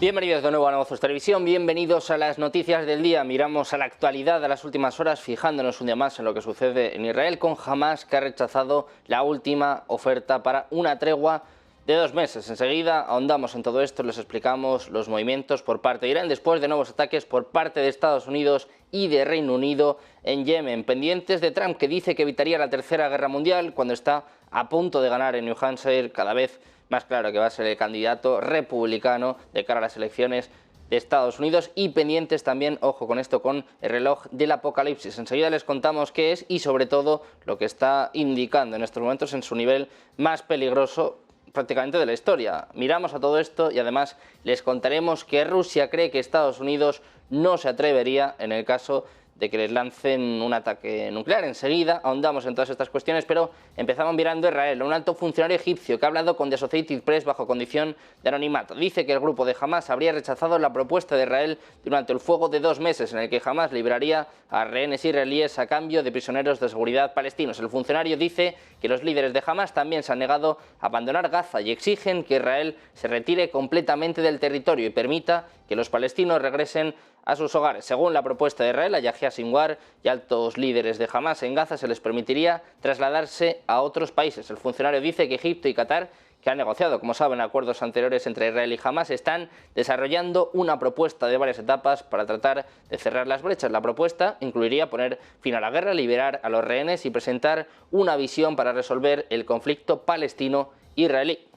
Bienvenidos de nuevo a Negocios Televisión, bienvenidos a las noticias del día. Miramos a la actualidad de las últimas horas, fijándonos un día más en lo que sucede en Israel con Hamás, que ha rechazado la última oferta para una tregua de 2 meses. Enseguida ahondamos en todo esto, les explicamos los movimientos por parte de Irán después de nuevos ataques por parte de Estados Unidos y de Reino Unido en Yemen, pendientes de Trump, que dice que evitaría la tercera guerra mundial cuando está a punto de ganar en New Hampshire, cada vez más claro que va a ser el candidato republicano de cara a las elecciones de Estados Unidos, y pendientes también, ojo con esto, con el reloj del apocalipsis. Enseguida les contamos qué es y sobre todo lo que está indicando en estos momentos en su nivel más peligroso prácticamente de la historia. Miramos a todo esto y además les contaremos que Rusia cree que Estados Unidos no se atrevería en el caso de que les lancen un ataque nuclear. Enseguida ahondamos en todas estas cuestiones, pero empezamos mirando a Israel. Un alto funcionario egipcio que ha hablado con The Associated Press bajo condición de anonimato dice que el grupo de Hamás habría rechazado la propuesta de Israel durante el fuego de 2 meses en el que Hamás liberaría a rehenes israelíes a cambio de prisioneros de seguridad palestinos. El funcionario dice que los líderes de Hamás también se han negado a abandonar Gaza y exigen que Israel se retire completamente del territorio y permita que los palestinos regresen a sus hogares. Según la propuesta de Israel, a Yahya Sinwar y altos líderes de Hamás en Gaza se les permitiría trasladarse a otros países. El funcionario dice que Egipto y Qatar, que han negociado, como saben, acuerdos anteriores entre Israel y Hamás, están desarrollando una propuesta de varias etapas para tratar de cerrar las brechas. La propuesta incluiría poner fin a la guerra, liberar a los rehenes y presentar una visión para resolver el conflicto palestino-israelí.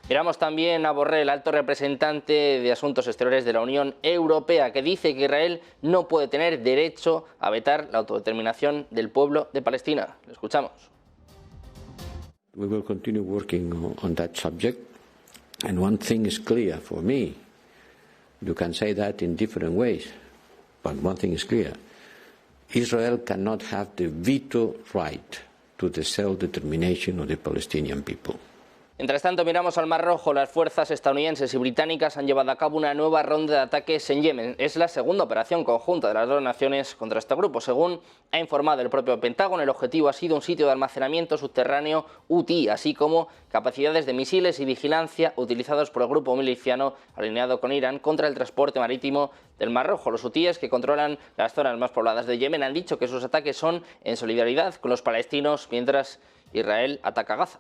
Miramos también a Borrell, el alto representante de Asuntos Exteriores de la Unión Europea, que dice que Israel no puede tener derecho a vetar la autodeterminación del pueblo de Palestina. Lo escuchamos. We will continue working on that subject, and one thing is clear for me. You can say that in different ways, but one thing is clear. Israel cannot have the veto right to the self-determination of the Palestinian people. Mientras tanto, miramos al Mar Rojo. Las fuerzas estadounidenses y británicas han llevado a cabo una nueva ronda de ataques en Yemen. Es la segunda operación conjunta de las dos naciones contra este grupo. Según ha informado el propio Pentágono, el objetivo ha sido un sitio de almacenamiento subterráneo UTI, así como capacidades de misiles y vigilancia utilizados por el grupo miliciano alineado con Irán contra el transporte marítimo del Mar Rojo. Los hutíes, que controlan las zonas más pobladas de Yemen, han dicho que sus ataques son en solidaridad con los palestinos mientras Israel ataca Gaza.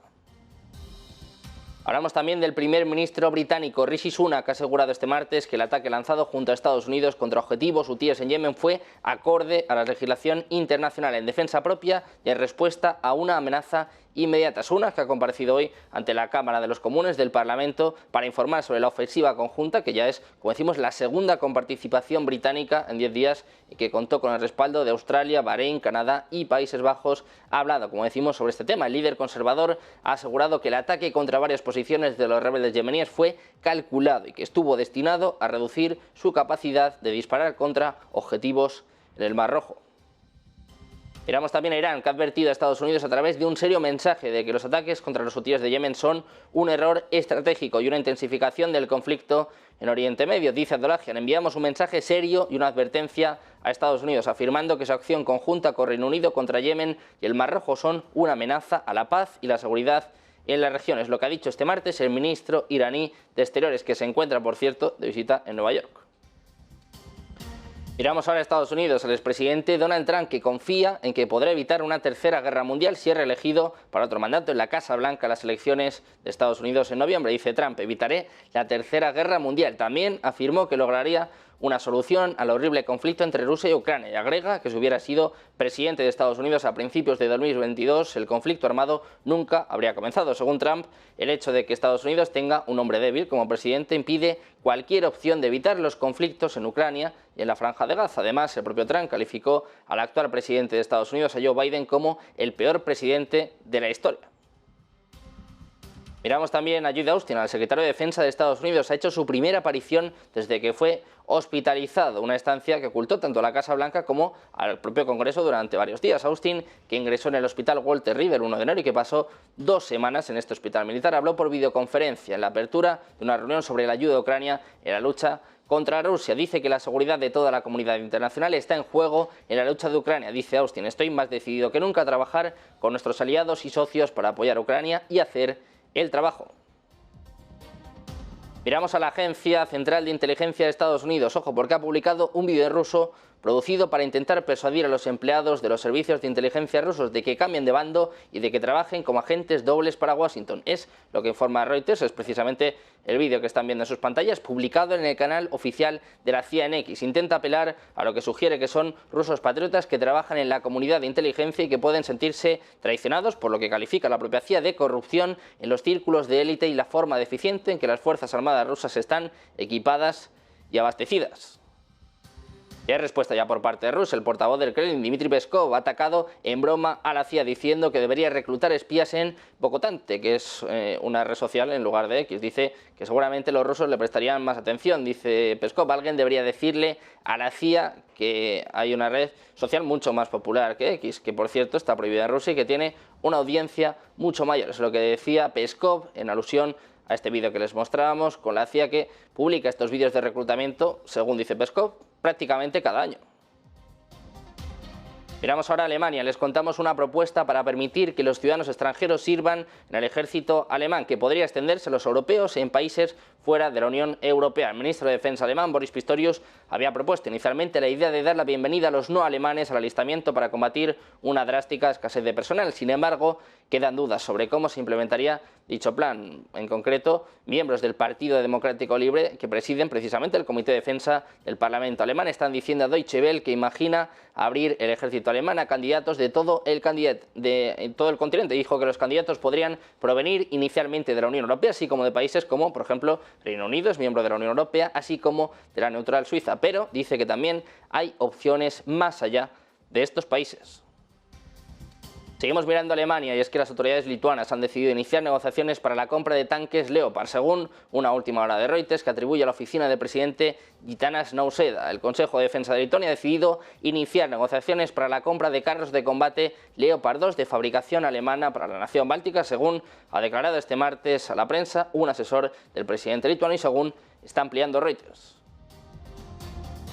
Hablamos también del primer ministro británico Rishi Sunak, que ha asegurado este martes que el ataque lanzado junto a Estados Unidos contra objetivos hutíes en Yemen fue acorde a la legislación internacional, en defensa propia y en respuesta a una amenaza inmediata. Sunak, que ha comparecido hoy ante la Cámara de los Comunes del Parlamento para informar sobre la ofensiva conjunta, que ya es, como decimos, la segunda con participación británica en 10 días y que contó con el respaldo de Australia, Bahrein, Canadá y Países Bajos, ha hablado, como decimos, sobre este tema. El líder conservador ha asegurado que el ataque contra varias posiciones de los rebeldes yemeníes fue calculado y que estuvo destinado a reducir su capacidad de disparar contra objetivos en el Mar Rojo. Miramos también a Irán, que ha advertido a Estados Unidos a través de un serio mensaje de que los ataques contra los hutíes de Yemen son un error estratégico y una intensificación del conflicto en Oriente Medio. Dice Abdollahian: enviamos un mensaje serio y una advertencia a Estados Unidos, afirmando que su acción conjunta con Reino Unido contra Yemen y el Mar Rojo son una amenaza a la paz y la seguridad en la región. Es lo que ha dicho este martes el ministro iraní de Exteriores, que se encuentra, por cierto, de visita en Nueva York. Miramos ahora a Estados Unidos. El expresidente Donald Trump, que confía en que podrá evitar una tercera guerra mundial si es reelegido para otro mandato en la Casa Blanca en las elecciones de Estados Unidos en noviembre. Dice Trump: evitaré la tercera guerra mundial. También afirmó que lograría una solución al horrible conflicto entre Rusia y Ucrania, y agrega que si hubiera sido presidente de Estados Unidos a principios de 2022, el conflicto armado nunca habría comenzado. Según Trump, el hecho de que Estados Unidos tenga un hombre débil como presidente impide cualquier opción de evitar los conflictos en Ucrania y en la Franja de Gaza. Además, el propio Trump calificó al actual presidente de Estados Unidos, a Joe Biden, como el peor presidente de la historia. Miramos también a Lloyd Austin, al secretario de Defensa de Estados Unidos. Ha hecho su primera aparición desde que fue hospitalizado, una estancia que ocultó tanto a la Casa Blanca como al propio Congreso durante varios días. Austin, que ingresó en el hospital Walter Reed el 1 de enero y que pasó 2 semanas en este hospital militar, habló por videoconferencia en la apertura de una reunión sobre la ayuda a Ucrania en la lucha contra Rusia. Dice que la seguridad de toda la comunidad internacional está en juego en la lucha de Ucrania. Dice Austin: estoy más decidido que nunca a trabajar con nuestros aliados y socios para apoyar a Ucrania y hacer el trabajo. Miramos a la Agencia Central de Inteligencia de Estados Unidos, ojo, porque ha publicado un vídeo en ruso producido para intentar persuadir a los empleados de los servicios de inteligencia rusos de que cambien de bando y de que trabajen como agentes dobles para Washington. Es lo que informa Reuters, es precisamente el vídeo que están viendo en sus pantallas, publicado en el canal oficial de la CIA en X. Intenta apelar a lo que sugiere que son rusos patriotas que trabajan en la comunidad de inteligencia y que pueden sentirse traicionados por lo que califica la propia CIA de corrupción en los círculos de élite y la forma deficiente en que las Fuerzas Armadas rusas están equipadas y abastecidas. Y hay respuesta ya por parte de Rusia. El portavoz del Kremlin, Dmitry Peskov, ha atacado en broma a la CIA diciendo que debería reclutar espías en Vokotante, que es una red social en lugar de X. Dice que seguramente los rusos le prestarían más atención. Dice Peskov, alguien debería decirle a la CIA que hay una red social mucho más popular que X, que por cierto está prohibida en Rusia y que tiene una audiencia mucho mayor. Es lo que decía Peskov en alusión a este vídeo que les mostrábamos con la CIA, que publica estos vídeos de reclutamiento, según dice Peskov, prácticamente cada año. Miramos ahora a Alemania. Les contamos una propuesta para permitir que los ciudadanos extranjeros sirvan en el ejército alemán, que podría extenderse a los europeos en países fuera de la Unión Europea. El ministro de Defensa alemán, Boris Pistorius, había propuesto inicialmente la idea de dar la bienvenida a los no alemanes al alistamiento para combatir una drástica escasez de personal. Sin embargo, quedan dudas sobre cómo se implementaría dicho plan. En concreto, miembros del Partido Democrático Libre, que presiden precisamente el Comité de Defensa del Parlamento alemán, están diciendo a Deutsche Welle que imagina abrir el ejército alemán a candidatos de todo el continente. Dijo que los candidatos podrían provenir inicialmente de la Unión Europea, así como de países como, por ejemplo, Reino Unido, es miembro de la Unión Europea, así como de la neutral Suiza. Pero dice que también hay opciones más allá de estos países. Seguimos mirando a Alemania, y es que las autoridades lituanas han decidido iniciar negociaciones para la compra de tanques Leopard, según una última hora de Reuters que atribuye a la oficina del presidente Gitanas Nausėda. El Consejo de Defensa de Lituania ha decidido iniciar negociaciones para la compra de carros de combate Leopard 2 de fabricación alemana para la nación báltica, según ha declarado este martes a la prensa un asesor del presidente lituano y según está ampliando Reuters.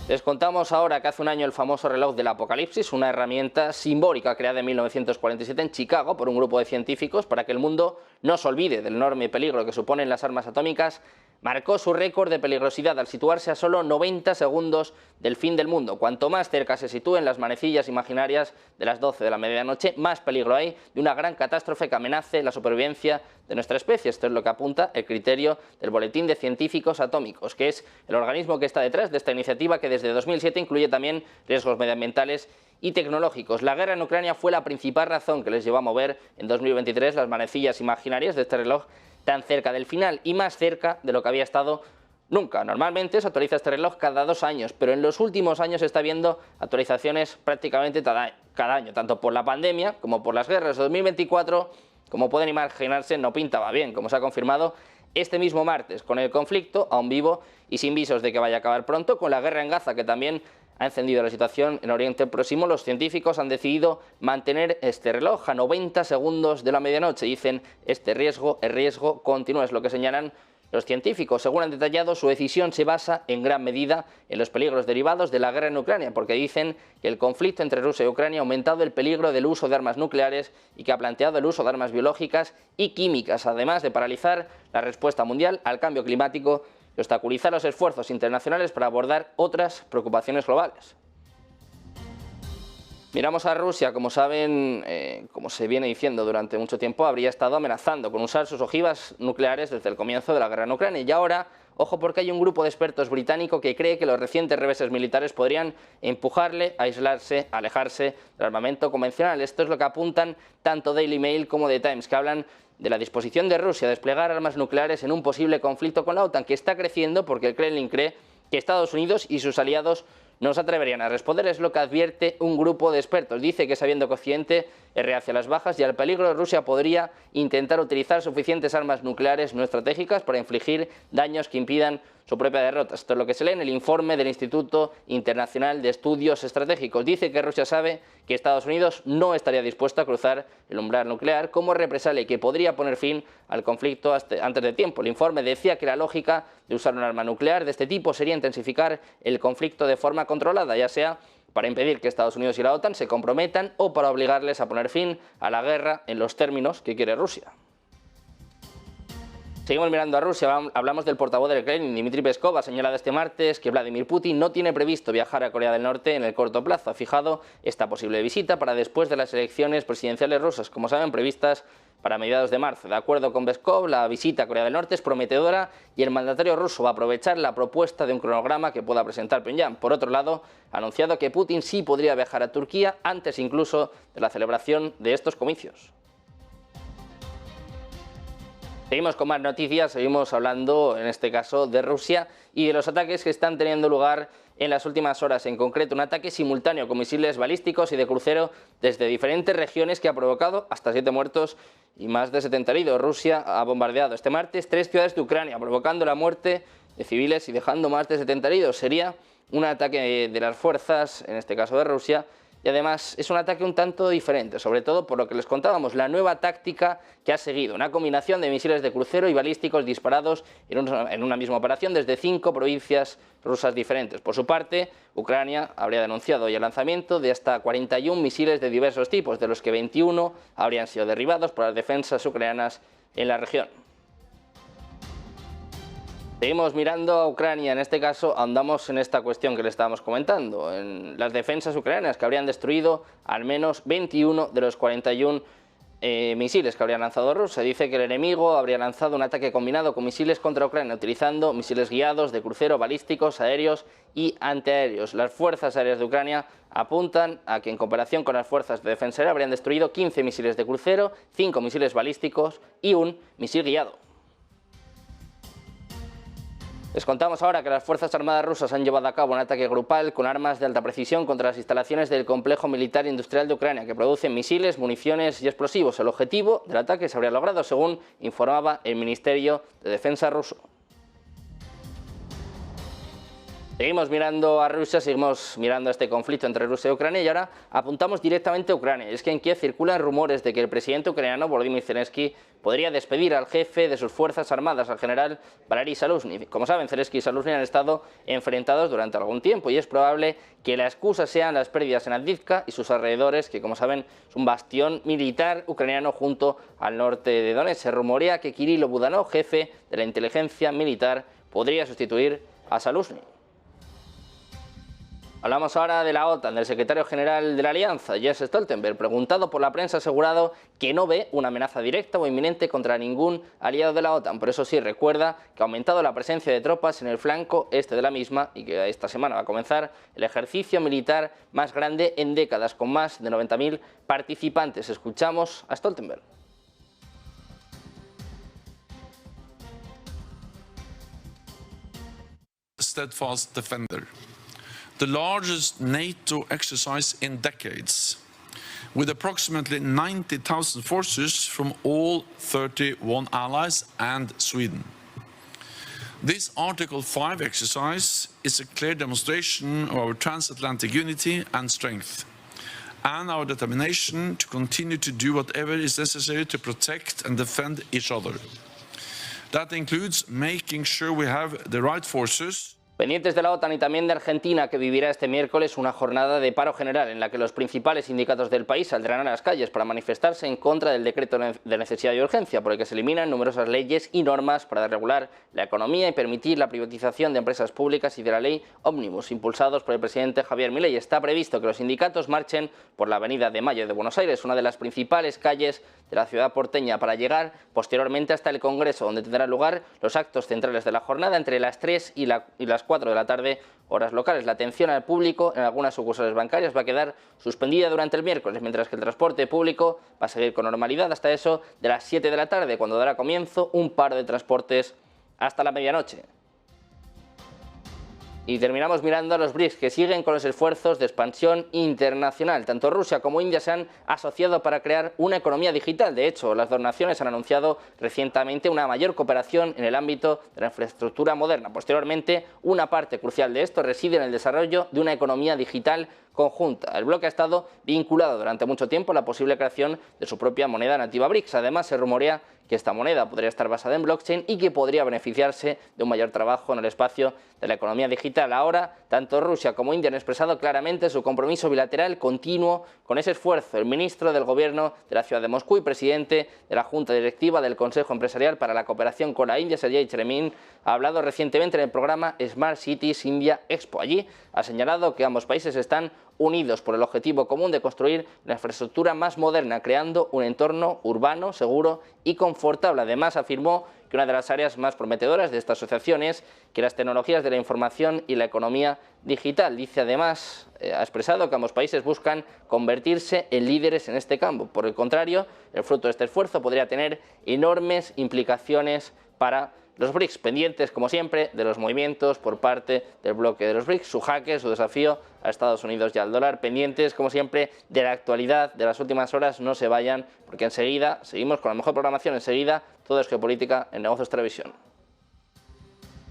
Les contamos ahora que hace un año el famoso reloj del apocalipsis, una herramienta simbólica creada en 1947 en Chicago por un grupo de científicos para que el mundo no se olvide del enorme peligro que suponen las armas atómicas, marcó su récord de peligrosidad al situarse a solo 90 segundos del fin del mundo. Cuanto más cerca se sitúen las manecillas imaginarias de las 12 de la medianoche, más peligro hay de una gran catástrofe que amenace la supervivencia de nuestra especie. Esto es lo que apunta el criterio del Boletín de Científicos Atómicos, que es el organismo que está detrás de esta iniciativa, que desde 2007 incluye también riesgos medioambientales y tecnológicos. La guerra en Ucrania fue la principal razón que les llevó a mover en 2023 las manecillas imaginarias de este reloj tan cerca del final y más cerca de lo que había estado nunca. Normalmente se actualiza este reloj cada 2 años, pero en los últimos años se está viendo actualizaciones prácticamente cada año, tanto por la pandemia como por las guerras. 2024, como pueden imaginarse, no pintaba bien, como se ha confirmado este mismo martes, con el conflicto aún vivo y sin visos de que vaya a acabar pronto, con la guerra en Gaza, que también ha encendido la situación en Oriente Próximo. Los científicos han decidido mantener este reloj a 90 segundos de la medianoche. Dicen, el riesgo continúa, es lo que señalan los científicos. Según han detallado, su decisión se basa en gran medida en los peligros derivados de la guerra en Ucrania, porque dicen que el conflicto entre Rusia y Ucrania ha aumentado el peligro del uso de armas nucleares y que ha planteado el uso de armas biológicas y químicas, además de paralizar la respuesta mundial al cambio climático y obstaculizar los esfuerzos internacionales para abordar otras preocupaciones globales. Miramos a Rusia. Como saben, como se viene diciendo durante mucho tiempo, habría estado amenazando con usar sus ojivas nucleares desde el comienzo de la guerra en Ucrania. Y ahora, ojo, porque hay un grupo de expertos británico que cree que los recientes reveses militares podrían empujarle a aislarse, a alejarse del armamento convencional. Esto es lo que apuntan tanto Daily Mail como The Times, que hablan de la disposición de Rusia a desplegar armas nucleares en un posible conflicto con la OTAN, que está creciendo porque el Kremlin cree que Estados Unidos y sus aliados no se atreverían a responder. Es lo que advierte un grupo de expertos. Dice que sabiendo que Occidente es reacio a las bajas y al peligro, Rusia podría intentar utilizar suficientes armas nucleares no estratégicas para infligir daños que impidan su propia derrota. Esto es lo que se lee en el informe del Instituto Internacional de Estudios Estratégicos. Dice que Rusia sabe que Estados Unidos no estaría dispuesto a cruzar el umbral nuclear como represalia y que podría poner fin al conflicto antes de tiempo. El informe decía que la lógica de usar un arma nuclear de este tipo sería intensificar el conflicto de forma controlada, ya sea para impedir que Estados Unidos y la OTAN se comprometan o para obligarles a poner fin a la guerra en los términos que quiere Rusia. Seguimos mirando a Rusia. Hablamos del portavoz del Kremlin, Dmitry Peskov, ha señalado este martes que Vladimir Putin no tiene previsto viajar a Corea del Norte en el corto plazo. Ha fijado esta posible visita para después de las elecciones presidenciales rusas, como saben, previstas para mediados de marzo. De acuerdo con Peskov, la visita a Corea del Norte es prometedora y el mandatario ruso va a aprovechar la propuesta de un cronograma que pueda presentar Pyongyang. Por otro lado, ha anunciado que Putin sí podría viajar a Turquía antes incluso de la celebración de estos comicios. Seguimos con más noticias, seguimos hablando en este caso de Rusia y de los ataques que están teniendo lugar en las últimas horas, en concreto un ataque simultáneo con misiles balísticos y de crucero desde diferentes regiones que ha provocado hasta 7 muertos y más de 70 heridos. Rusia ha bombardeado este martes 3 ciudades de Ucrania, provocando la muerte de civiles y dejando más de 70 heridos. Sería un ataque de las fuerzas, en este caso de Rusia, y además es un ataque un tanto diferente, sobre todo por lo que les contábamos, la nueva táctica que ha seguido, una combinación de misiles de crucero y balísticos disparados en una misma operación desde 5 provincias rusas diferentes. Por su parte, Ucrania habría denunciado hoy el lanzamiento de hasta 41 misiles de diversos tipos, de los que 21 habrían sido derribados por las defensas ucranianas en la región. Seguimos mirando a Ucrania, en este caso andamos en esta cuestión que le estábamos comentando, en las defensas ucranianas que habrían destruido al menos 21 de los 41 misiles que habrían lanzado Rusia. Se dice que el enemigo habría lanzado un ataque combinado con misiles contra Ucrania, utilizando misiles guiados de crucero, balísticos, aéreos y antiaéreos. Las fuerzas aéreas de Ucrania apuntan a que en comparación con las fuerzas de defensa aérea habrían destruido 15 misiles de crucero, 5 misiles balísticos y un misil guiado. Les contamos ahora que las Fuerzas Armadas rusas han llevado a cabo un ataque grupal con armas de alta precisión contra las instalaciones del complejo militar industrial de Ucrania, que producen misiles, municiones y explosivos. El objetivo del ataque se habría logrado, según informaba el Ministerio de Defensa ruso. Seguimos mirando a Rusia, seguimos mirando este conflicto entre Rusia y Ucrania y ahora apuntamos directamente a Ucrania. Es que en Kiev circulan rumores de que el presidente ucraniano Volodymyr Zelensky podría despedir al jefe de sus fuerzas armadas, al general Valery Zaluzhny. Como saben, Zelensky y Zaluzhny han estado enfrentados durante algún tiempo y es probable que la excusa sean las pérdidas en Avdiivka y sus alrededores, que como saben es un bastión militar ucraniano junto al norte de Donetsk. Se rumorea que Kirilo Budanov, jefe de la inteligencia militar, podría sustituir a Zaluzhny. Hablamos ahora de la OTAN, del secretario general de la Alianza, Jens Stoltenberg, preguntado por la prensa, ha asegurado que no ve una amenaza directa o inminente contra ningún aliado de la OTAN. Por eso sí recuerda que ha aumentado la presencia de tropas en el flanco este de la misma y que esta semana va a comenzar el ejercicio militar más grande en décadas, con más de 90.000 participantes. Escuchamos a Stoltenberg. Steadfast defender. The largest NATO exercise in decades, with approximately 90,000 forces from all 31 allies and Sweden. This Article 5 exercise is a clear demonstration of our transatlantic unity and strength, and our determination to continue to do whatever is necessary to protect and defend each other. That includes making sure we have the right forces. Pendientes de la OTAN y también de Argentina, que vivirá este miércoles una jornada de paro general en la que los principales sindicatos del país saldrán a las calles para manifestarse en contra del decreto de necesidad y urgencia, por el que se eliminan numerosas leyes y normas para regular la economía y permitir la privatización de empresas públicas y de la ley Ómnibus, impulsados por el presidente Javier Milei. Está previsto que los sindicatos marchen por la Avenida de Mayo de Buenos Aires, una de las principales calles de la ciudad porteña, para llegar posteriormente hasta el Congreso, donde tendrán lugar los actos centrales de la jornada entre las 3 y las 4 de la tarde, horas locales. La atención al público en algunas sucursales bancarias va a quedar suspendida durante el miércoles, mientras que el transporte público va a seguir con normalidad hasta eso de las 7 de la tarde, cuando dará comienzo un paro de transportes hasta la medianoche. Y terminamos mirando a los BRICS, que siguen con los esfuerzos de expansión internacional. Tanto Rusia como India se han asociado para crear una economía digital. De hecho, las dos naciones han anunciado recientemente una mayor cooperación en el ámbito de la infraestructura moderna. Posteriormente, una parte crucial de esto reside en el desarrollo de una economía digital conjunta. El bloque ha estado vinculado durante mucho tiempo a la posible creación de su propia moneda nativa BRICS. Además, se rumorea que esta moneda podría estar basada en blockchain y que podría beneficiarse de un mayor trabajo en el espacio de la economía digital. Ahora, tanto Rusia como India han expresado claramente su compromiso bilateral continuo con ese esfuerzo. El ministro del Gobierno de la ciudad de Moscú y presidente de la Junta Directiva del Consejo Empresarial para la Cooperación con la India, Sergei Cheremin, ha hablado recientemente en el programa Smart Cities India Expo. Allí ha señalado que ambos países están unidos por el objetivo común de construir la infraestructura más moderna, creando un entorno urbano, seguro y confortable. Además, afirmó que una de las áreas más prometedoras de esta asociación es que las tecnologías de la información y la economía digital. Dice además, ha expresado que ambos países buscan convertirse en líderes en este campo. Por el contrario, el fruto de este esfuerzo podría tener enormes implicaciones para los BRICS, pendientes, como siempre, de los movimientos por parte del bloque de los BRICS, su jaque, su desafío a Estados Unidos y al dólar, pendientes, como siempre, de la actualidad de las últimas horas. No se vayan, porque enseguida seguimos con la mejor programación, enseguida todo es geopolítica en Negocios Televisión.